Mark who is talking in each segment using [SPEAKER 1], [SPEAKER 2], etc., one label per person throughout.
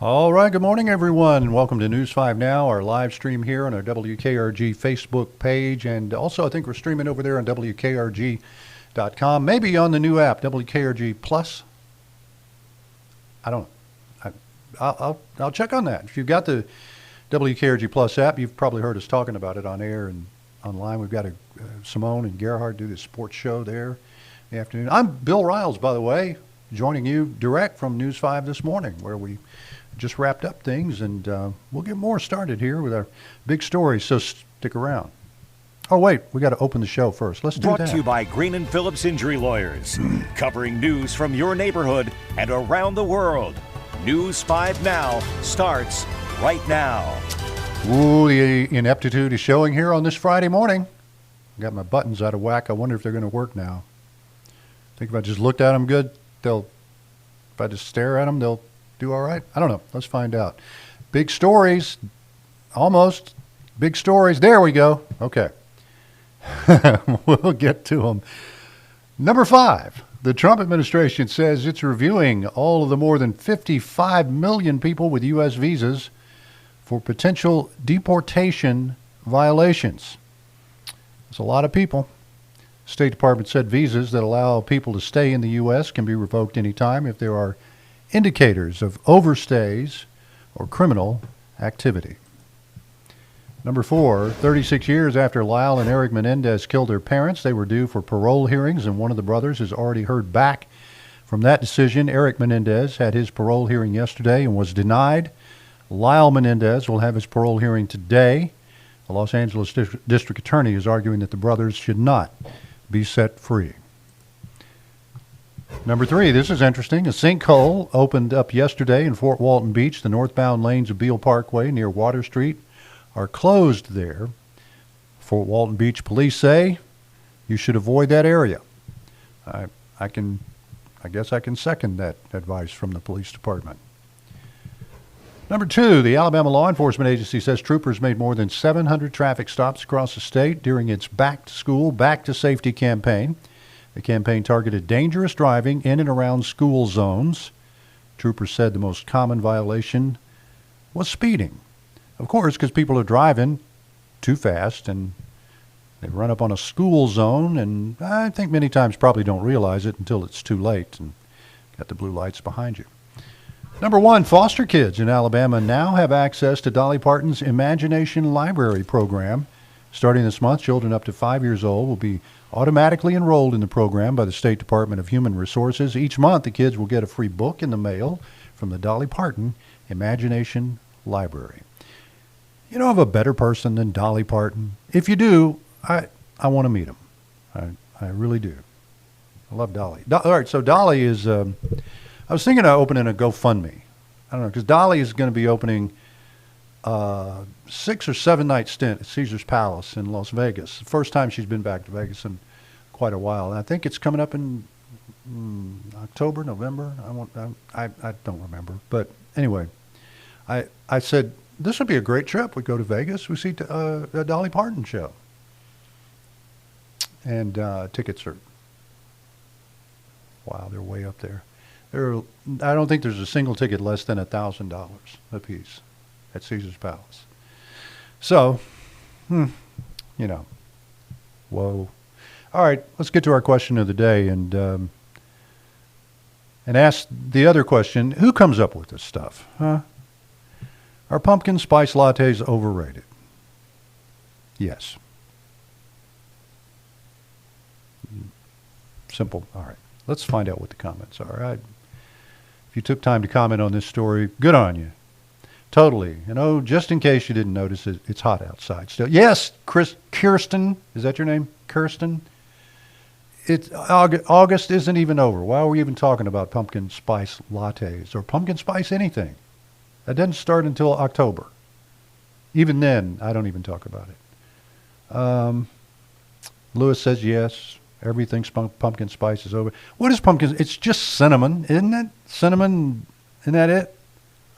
[SPEAKER 1] All right, good morning, everyone. Welcome to News 5 Now, our live stream here on our WKRG Facebook page. And also, I think we're streaming over there on WKRG.com, maybe on the new app, WKRG Plus. I don't know. I'll check on that. If you've got the WKRG Plus app, you've probably heard us talking about it on air and online. We've got Simone and Gerhard do this sports show there in the afternoon. I'm Bill Riles, by the way, joining you direct from News 5 this morning, where we just wrapped up things, and we'll get more started here with our big story, so stick around. Oh, wait, we got to open the show first. Let's do that.
[SPEAKER 2] Brought to you by Green and Phillips Injury Lawyers, covering news from your neighborhood and around the world. News 5 Now starts right now.
[SPEAKER 1] Ooh, the ineptitude is showing here on this Friday morning. I got my buttons out of whack. I wonder if they're going to work now. I think if I just looked at them good, if I just stare at them, they'll do all right? I don't know. Let's find out. Big stories. Almost. Big stories. There we go. Okay. We'll get to them. Number 5. The Trump administration says it's reviewing all of the more than 55 million people with U.S. visas for potential deportation violations. That's a lot of people. State Department said visas that allow people to stay in the U.S. can be revoked anytime if there are indicators of overstays or criminal activity. Number 4, 36 years after Lyle and Eric Menendez killed their parents, they were due for parole hearings, and one of the brothers has already heard back from that decision. Eric Menendez had his parole hearing yesterday and was denied. Lyle Menendez will have his parole hearing today. The Los Angeles District Attorney is arguing that the brothers should not be set free. Number 3, this is interesting. A sinkhole opened up yesterday in Fort Walton Beach. The northbound lanes of Beale Parkway near Water Street are closed there. Fort Walton Beach police say you should avoid that area. I guess I can second that advice from the police department. Number 2, the Alabama Law Enforcement Agency says troopers made more than 700 traffic stops across the state during its Back to School, Back to Safety campaign. The campaign targeted dangerous driving in and around school zones. Troopers said the most common violation was speeding. Of course, because people are driving too fast and they run up on a school zone, and I think many times probably don't realize it until it's too late and got the blue lights behind you. Number 1, foster kids in Alabama now have access to Dolly Parton's Imagination Library program. Starting this month, children up to 5 years old will be automatically enrolled in the program by the State Department of Human Resources. Each month, the kids will get a free book in the mail from the Dolly Parton Imagination Library. You know of a better person than Dolly Parton? If you do, I want to meet him. I really do. I love Dolly. All right, so Dolly is, I was thinking of opening a GoFundMe. I don't know, because Dolly is going to be opening 6 or 7 night stint at Caesar's Palace in Las Vegas. The first time she's been back to Vegas in quite a while. And I think it's coming up in October, November. I don't remember. But anyway, I said, this would be a great trip. We go to Vegas. We see a Dolly Parton show. And tickets are, wow, they're way up there. I don't think there's a single ticket less than $1,000 a piece at Caesar's Palace. So, whoa. All right, let's get to our question of the day and ask the other question, who comes up with this stuff? Huh? Are pumpkin spice lattes overrated? Yes. Simple. All right, let's find out what the comments are. If you took time to comment on this story, good on you. Totally. Just in case you didn't notice, it's hot outside still. Yes, Kirsten, is that your name? Kirsten? August isn't even over. Why are we even talking about pumpkin spice lattes or pumpkin spice anything? That doesn't start until October. Even then, I don't even talk about it. Lewis says yes. Everything's pumpkin spice is over. What is pumpkin? It's just cinnamon, isn't it? Cinnamon, isn't that it?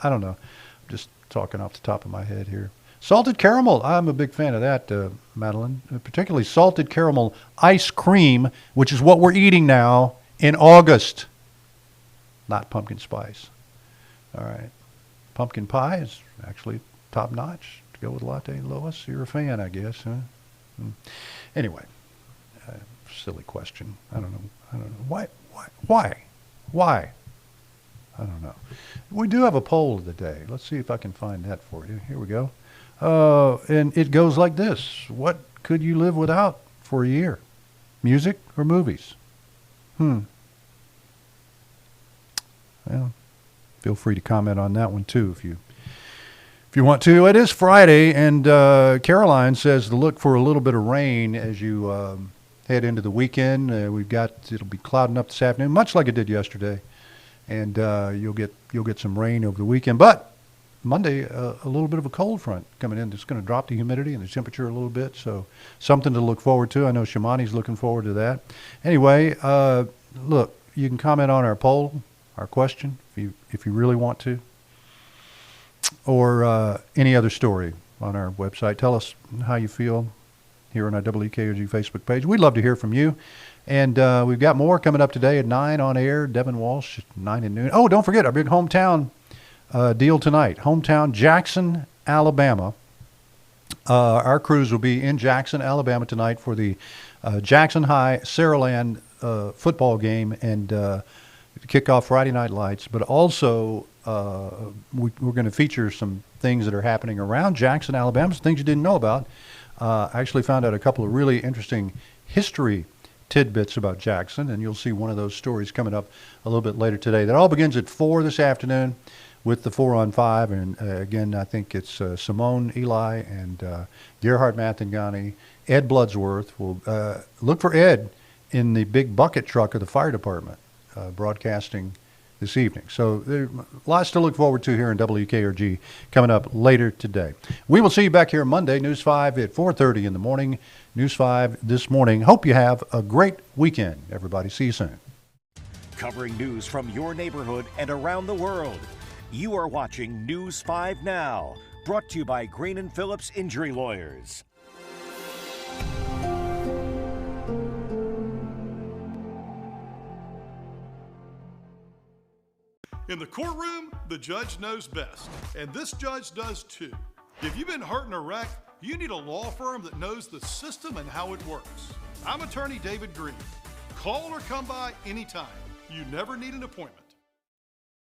[SPEAKER 1] I don't know. I'm just talking off the top of my head here. Salted caramel. I'm a big fan of that, Madeline. Particularly salted caramel ice cream, which is what we're eating now in August. Not pumpkin spice. All right. pumpkin pie is actually top notch to go with latte. Lois, you're a fan, I guess, huh? Anyway, silly question. I don't know. Why? I don't know. We do have a poll of the day. Let's see if I can find that for you. Here we go. And it goes like this. What could you live without for a year? Music or movies? Well, feel free to comment on that one too if you want to. It is Friday, and Caroline says to look for a little bit of rain as you head into the weekend. It'll be clouding up this afternoon, much like it did yesterday, and you'll get some rain over the weekend. But Monday, a little bit of a cold front coming in. It's going to drop the humidity and the temperature a little bit, so something to look forward to. I know Shimani's looking forward to that. Anyway, look, you can comment on our poll, our question, if you really want to, or any other story on our website. Tell us how you feel here on our WKRG Facebook page. We'd love to hear from you. And we've got more coming up today at 9 on air. Devin Walsh, 9 and noon. Oh, don't forget our big hometown deal tonight. Hometown, Jackson, Alabama. Our crews will be in Jackson, Alabama tonight for the Jackson High Saraland football game and kick off Friday Night Lights. But also we're going to feature some things that are happening around Jackson, Alabama, some things you didn't know about. I actually found out a couple of really interesting history tidbits about Jackson, and you'll see one of those stories coming up a little bit later today. That all begins at 4 this afternoon with the 4-on-5, and again, I think it's Simone Eli and Gerhard Mathangani, Ed Bloodsworth. Will look for Ed in the big bucket truck of the fire department broadcasting this evening. So there's lots to look forward to here in WKRG coming up later today. We will see you back here Monday, News 5 at 4:30 in the morning. News 5 this morning. Hope you have a great weekend, everybody. See you soon.
[SPEAKER 2] Covering news from your neighborhood and around the world. You are watching News 5 Now, brought to you by Green & Phillips Injury Lawyers.
[SPEAKER 3] In the courtroom, the judge knows best, and this judge does too. If you've been hurt in a wreck, you need a law firm that knows the system and how it works. I'm attorney David Green. Call or come by anytime. You never need an appointment.